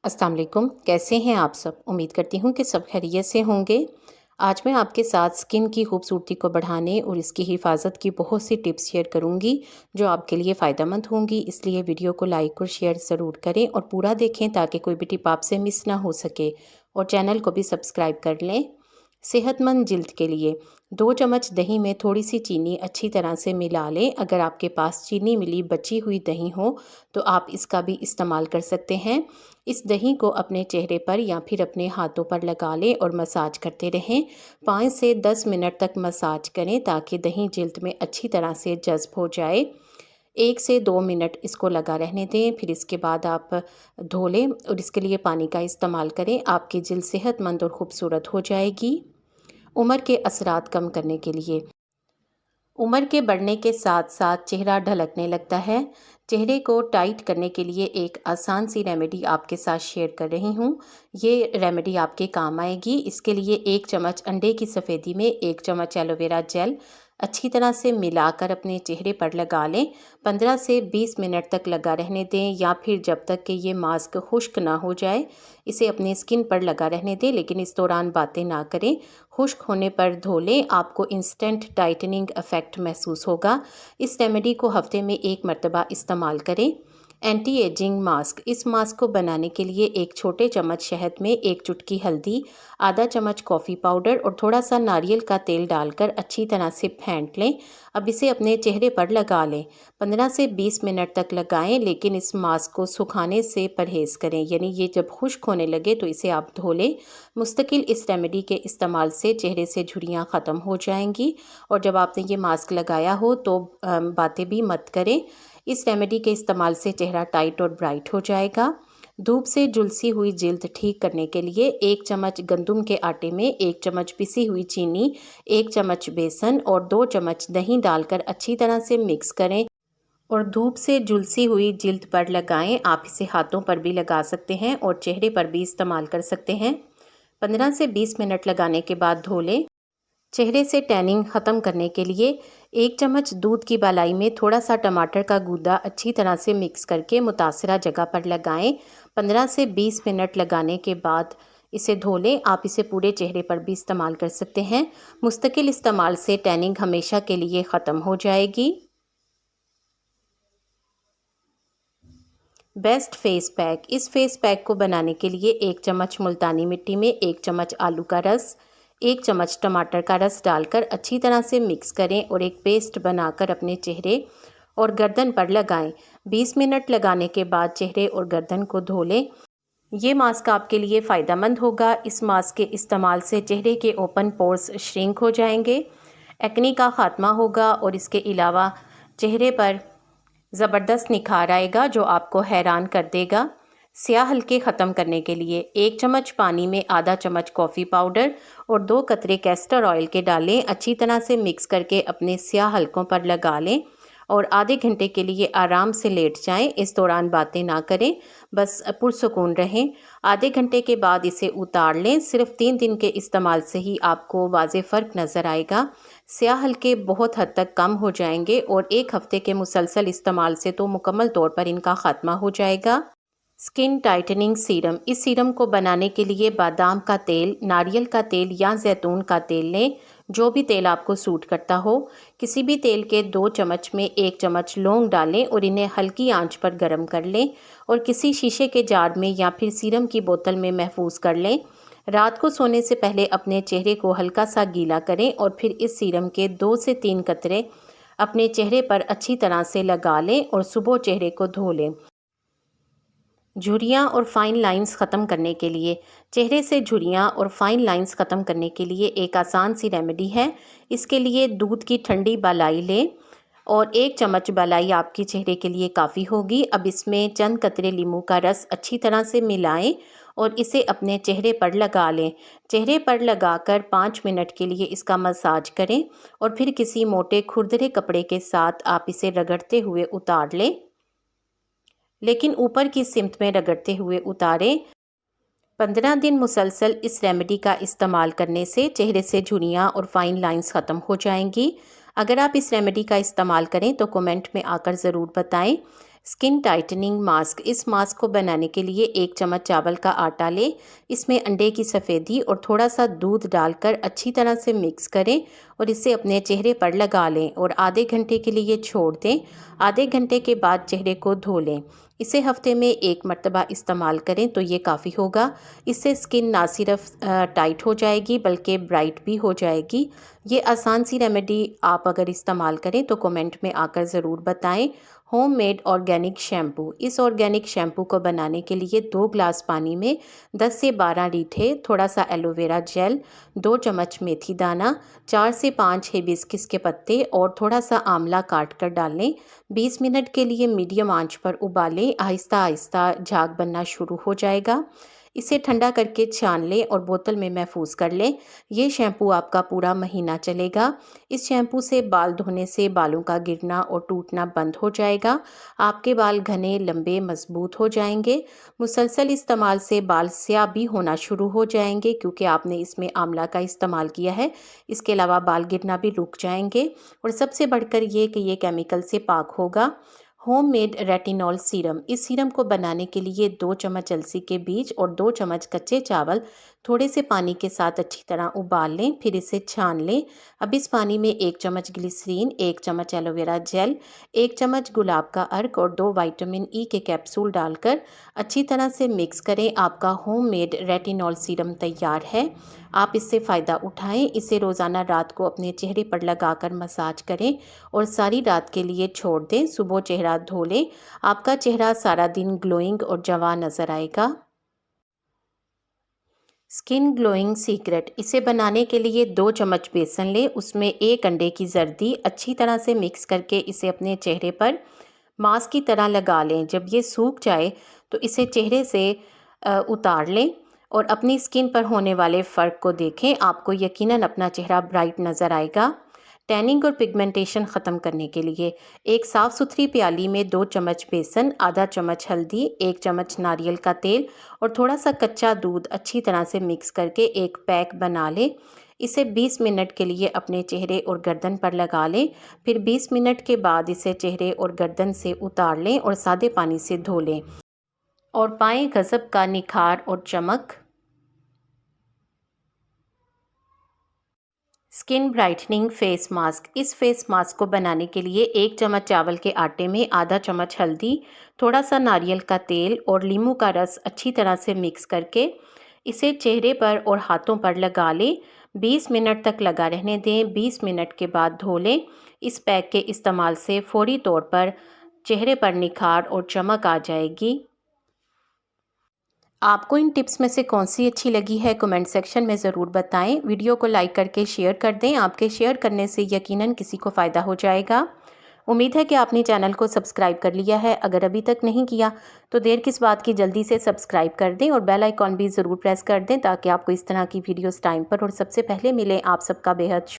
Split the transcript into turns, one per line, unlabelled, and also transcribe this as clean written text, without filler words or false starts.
अस्सलाम वालेकुम। कैसे हैं आप सब? उम्मीद करती हूँ कि सब खैरियत से होंगे। आज मैं आपके साथ स्किन की खूबसूरती को बढ़ाने और इसकी हिफाजत की बहुत सी टिप्स शेयर करूँगी जो आपके लिए फ़ायदेमंद होंगी। इसलिए वीडियो को लाइक और शेयर ज़रूर करें और पूरा देखें ताकि कोई भी टिप आपसे मिस ना हो सके, और चैनल को भी सब्सक्राइब कर लें। सेहतमंद जिल्द के लिए 2 चम्मच दही में थोड़ी सी चीनी अच्छी तरह से मिला लें। अगर आपके पास चीनी मिली बची हुई दही हो तो आप इसका भी इस्तेमाल कर सकते हैं। इस दही को अपने चेहरे पर या फिर अपने हाथों पर लगा लें और मसाज करते रहें। 5 से 10 मिनट तक मसाज करें ताकि दही जिल्द में अच्छी तरह से जज़्ब हो जाए। 1 से 2 मिनट इसको लगा रहने दें, फिर इसके बाद आप धो लें और इसके लिए पानी का इस्तेमाल करें। आपकी जिल्द सेहतमंद और खूबसूरत हो जाएगी। उम्र के असरात कम करने के लिए, उम्र के बढ़ने के साथ साथ चेहरा ढलकने लगता है। चेहरे को टाइट करने के लिए एक आसान सी रेमेडी आपके साथ शेयर कर रही हूँ। ये रेमेडी आपके काम आएगी। इसके लिए 1 चम्मच अंडे की सफ़ेदी में 1 चम्मच एलोवेरा जेल अच्छी तरह से मिलाकर अपने चेहरे पर लगा लें। 15 से 20 मिनट तक लगा रहने दें या फिर जब तक कि ये मास्क खुश्क ना हो जाए इसे अपनी स्किन पर लगा रहने दें, लेकिन इस दौरान बातें ना करें। खुश्क होने पर धो लें, आपको इंस्टेंट टाइटनिंग इफ़ेक्ट महसूस होगा। इस रेमेडी को हफ्ते में 1 मरतबा इस्तेमाल करें। एंटी एजिंग मास्क, इस मास्क को बनाने के लिए 1 छोटे चम्मच शहद में 1 चुटकी हल्दी, आधा चम्मच कॉफ़ी पाउडर और थोड़ा सा नारियल का तेल डालकर अच्छी तरह से फेंट लें। अब इसे अपने चेहरे पर लगा लें। 15 से 20 मिनट तक लगाएं, लेकिन इस मास्क को सुखाने से परहेज़ करें, यानी ये जब खुश्क होने लगे तो इसे आप धो लें। मुस्तकिल इस रेमेडी के इस्तेमाल से चेहरे से झुर्रियाँ ख़त्म हो जाएंगी, और जब आपने ये मास्क लगाया हो तो बातें भी मत करें। इस रेमेडी के इस्तेमाल से चेहरा टाइट और ब्राइट हो जाएगा। धूप से झुलसी हुई जिल्द ठीक करने के लिए 1 चम्मच गंदम के आटे में 1 चम्मच पिसी हुई चीनी, 1 चम्मच बेसन और 2 चम्मच दही डालकर अच्छी तरह से मिक्स करें और धूप से झुलसी हुई जिल्द पर लगाएं। आप इसे हाथों पर भी लगा सकते हैं और चेहरे पर भी इस्तेमाल कर सकते हैं। 15 से 20 मिनट लगाने के बाद धो लें। चेहरे से टैनिंग ख़त्म करने के लिए 1 चम्मच दूध की बालाई में थोड़ा सा टमाटर का गूदा अच्छी तरह से मिक्स करके मुतासरा जगह पर लगाएं। 15 से 20 मिनट लगाने के बाद इसे धो लें। आप इसे पूरे चेहरे पर भी इस्तेमाल कर सकते हैं। मुस्तकिल इस्तेमाल से टैनिंग हमेशा के लिए ख़त्म हो जाएगी। बेस्ट फेस पैक, इस फेस पैक को बनाने के लिए 1 चम्मच मुल्तानी मिट्टी में 1 चम्मच आलू का रस, 1 चम्मच टमाटर का रस डालकर अच्छी तरह से मिक्स करें और एक पेस्ट बनाकर अपने चेहरे और गर्दन पर लगाएं। 20 मिनट लगाने के बाद चेहरे और गर्दन को धो लें। ये मास्क आपके लिए फ़ायदेमंद होगा। इस मास्क के इस्तेमाल से चेहरे के ओपन पोर्स श्रिंक हो जाएंगे, एक्ने का खात्मा होगा और इसके अलावा चेहरे पर ज़बरदस्त निखार आएगा जो आपको हैरान कर देगा। स्याह हल्के ख़त्म करने के लिए 1 चम्मच पानी में आधा चम्मच कॉफ़ी पाउडर और 2 कतरे कैस्टर ऑयल के डालें। अच्छी तरह से मिक्स करके अपने स्याह हल्कों पर लगा लें और आधे घंटे के लिए आराम से लेट जाएं। इस दौरान बातें ना करें, बस पुरसुकून रहें। आधे घंटे के बाद इसे उतार लें। सिर्फ 3 दिन के इस्तेमाल से ही आपको वाज़ेह फ़र्क नज़र आएगा। स्याह हल्के बहुत हद तक कम हो जाएंगे और 1 हफ्ते के मुसलसल इस्तेमाल से तो मुकम्मल तौर पर इनका खात्मा हो जाएगा। स्किन टाइटनिंग सीरम, इस सीरम को बनाने के लिए बादाम का तेल, नारियल का तेल या जैतून का तेल लें, जो भी तेल आपको सूट करता हो। किसी भी तेल के 2 चम्मच में 1 चम्मच लौंग डालें और इन्हें हल्की आंच पर गर्म कर लें और किसी शीशे के जार में या फिर सीरम की बोतल में महफूज कर लें। रात को सोने से पहले अपने चेहरे को हल्का सा गीला करें और फिर इस सीरम के 2 से 3 कतरे अपने चेहरे पर अच्छी तरह से लगा लें और सुबह चेहरे को धो लें। झुर्रियाँ और फाइन लाइंस ख़त्म करने के लिए, चेहरे से झुर्रियाँ और फाइन लाइंस ख़त्म करने के लिए एक आसान सी रेमेडी है। इसके लिए दूध की ठंडी बालाई लें और 1 चम्मच बालाई आपके चेहरे के लिए काफ़ी होगी। अब इसमें चंद कतरे नींबू का रस अच्छी तरह से मिलाएं और इसे अपने चेहरे पर लगा लें। चेहरे पर लगाकर 5 मिनट के लिए इसका मसाज करें और फिर किसी मोटे खुरदरे कपड़े के साथ आप इसे रगड़ते हुए उतार लें, लेकिन ऊपर की सिमत में रगड़ते हुए उतारें। 15 दिन मुसलसल इस रेमेडी का इस्तेमाल करने से चेहरे से झुर्रियाँ और फाइन लाइंस ख़त्म हो जाएंगी। अगर आप इस रेमेडी का इस्तेमाल करें तो कमेंट में आकर ज़रूर बताएं। Skin tightening mask. इस मास्क को बनाने के लिए 1 चम्मच चावल का आटा लें। इसमें अंडे की सफ़ेदी और थोड़ा सा दूध डालकर अच्छी तरह से मिक्स करें और इसे अपने चेहरे पर लगा लें और आधे घंटे के लिए छोड़ दें। आधे घंटे के बाद चेहरे को धो लें। इसे हफ्ते में 1 मरतबा इस्तेमाल करें तो ये काफ़ी होगा। इससे स्किन ना सिर्फ टाइट हो जाएगी बल्कि ब्राइट भी हो जाएगी। ये आसान सी रेमेडी आप अगर इस्तेमाल करें तो कमेंट में आकर ज़रूर बताएं। Homemade organic shampoo. इस ऑर्गेनिक शैम्पू को बनाने के लिए 2 ग्लास पानी में 10 से 12 रीठे, थोड़ा सा एलोवेरा जेल, 2 चम्मच मेथी दाना, 4 से 5 हिबिस्किस के पत्ते और थोड़ा सा आंवला काट कर डाल लें। 20 मिनट के लिए मीडियम आंच पर उबालें। आहिस्ता आहिस्ता झाग बनना शुरू हो जाएगा। इसे ठंडा करके छान लें और बोतल में महफूज कर लें। ये शैम्पू आपका पूरा महीना चलेगा। इस शैम्पू से बाल धोने से बालों का गिरना और टूटना बंद हो जाएगा। आपके बाल घने, लंबे, मजबूत हो जाएंगे। मुसलसल इस्तेमाल से बाल स्याह भी होना शुरू हो जाएंगे क्योंकि आपने इसमें आंवला का इस्तेमाल किया है। इसके अलावा बाल गिरना भी रुक जाएंगे और सबसे बढ़कर ये कि ये केमिकल से पाक होगा। Homemade retinol serum. इस सीरम को बनाने के लिए 2 चम्मच अलसी के बीज और 2 चम्मच कच्चे चावल थोड़े से पानी के साथ अच्छी तरह उबाल लें, फिर इसे छान लें। अब इस पानी में 1 चम्मच ग्लिसरीन, 1 चम्मच एलोवेरा जेल, 1 चम्मच गुलाब का अर्क और 2 विटामिन ई के कैप्सूल डालकर अच्छी तरह से मिक्स करें। आपका होममेड रेटिनॉल सीरम तैयार है। आप इससे फ़ायदा उठाएं। इसे रोज़ाना रात को अपने चेहरे पर लगाकर मसाज करें और सारी रात के लिए छोड़ दें। सुबह चेहरा धो लें। आपका चेहरा सारा दिन ग्लोइंग और जवां नज़र आएगा। Skin glowing secret. इसे बनाने के लिए 2 चम्मच बेसन लें, उसमें 1 अंडे की जर्दी अच्छी तरह से मिक्स करके इसे अपने चेहरे पर मास्क की तरह लगा लें। जब ये सूख जाए तो इसे चेहरे से उतार लें और अपनी स्किन पर होने वाले फ़र्क को देखें। आपको यकीनन अपना चेहरा ब्राइट नज़र आएगा। टैनिंग और पिगमेंटेशन ख़त्म करने के लिए एक साफ़ सुथरी प्याली में 2 चम्मच बेसन, आधा चम्मच हल्दी, 1 चम्मच नारियल का तेल और थोड़ा सा कच्चा दूध अच्छी तरह से मिक्स करके एक पैक बना लें। इसे 20 मिनट के लिए अपने चेहरे और गर्दन पर लगा लें। फिर 20 मिनट के बाद इसे चेहरे और गर्दन से उतार लें और सादे पानी से धो लें और पाएं गजब का निखार और चमक। Skin brightening face mask. इस फेस मास्क को बनाने के लिए 1 चम्मच चावल के आटे में आधा चम्मच हल्दी, थोड़ा सा नारियल का तेल और नींबू का रस अच्छी तरह से मिक्स करके इसे चेहरे पर और हाथों पर लगा लें। 20 मिनट तक लगा रहने दें। 20 मिनट के बाद धो लें। इस पैक के इस्तेमाल से फौरी तौर पर चेहरे पर निखार और चमक आ जाएगी। आपको इन टिप्स में से कौन सी अच्छी लगी है कमेंट सेक्शन में ज़रूर बताएं। वीडियो को लाइक करके शेयर कर दें। आपके शेयर करने से यकीनन किसी को फ़ायदा हो जाएगा। उम्मीद है कि आपने चैनल को सब्सक्राइब कर लिया है। अगर अभी तक नहीं किया तो देर किस बात की, जल्दी से सब्सक्राइब कर दें और बेल आइकॉन भी ज़रूर प्रेस कर दें ताकि आपको इस तरह की वीडियोस टाइम पर और सबसे पहले मिले। आप सबका बेहद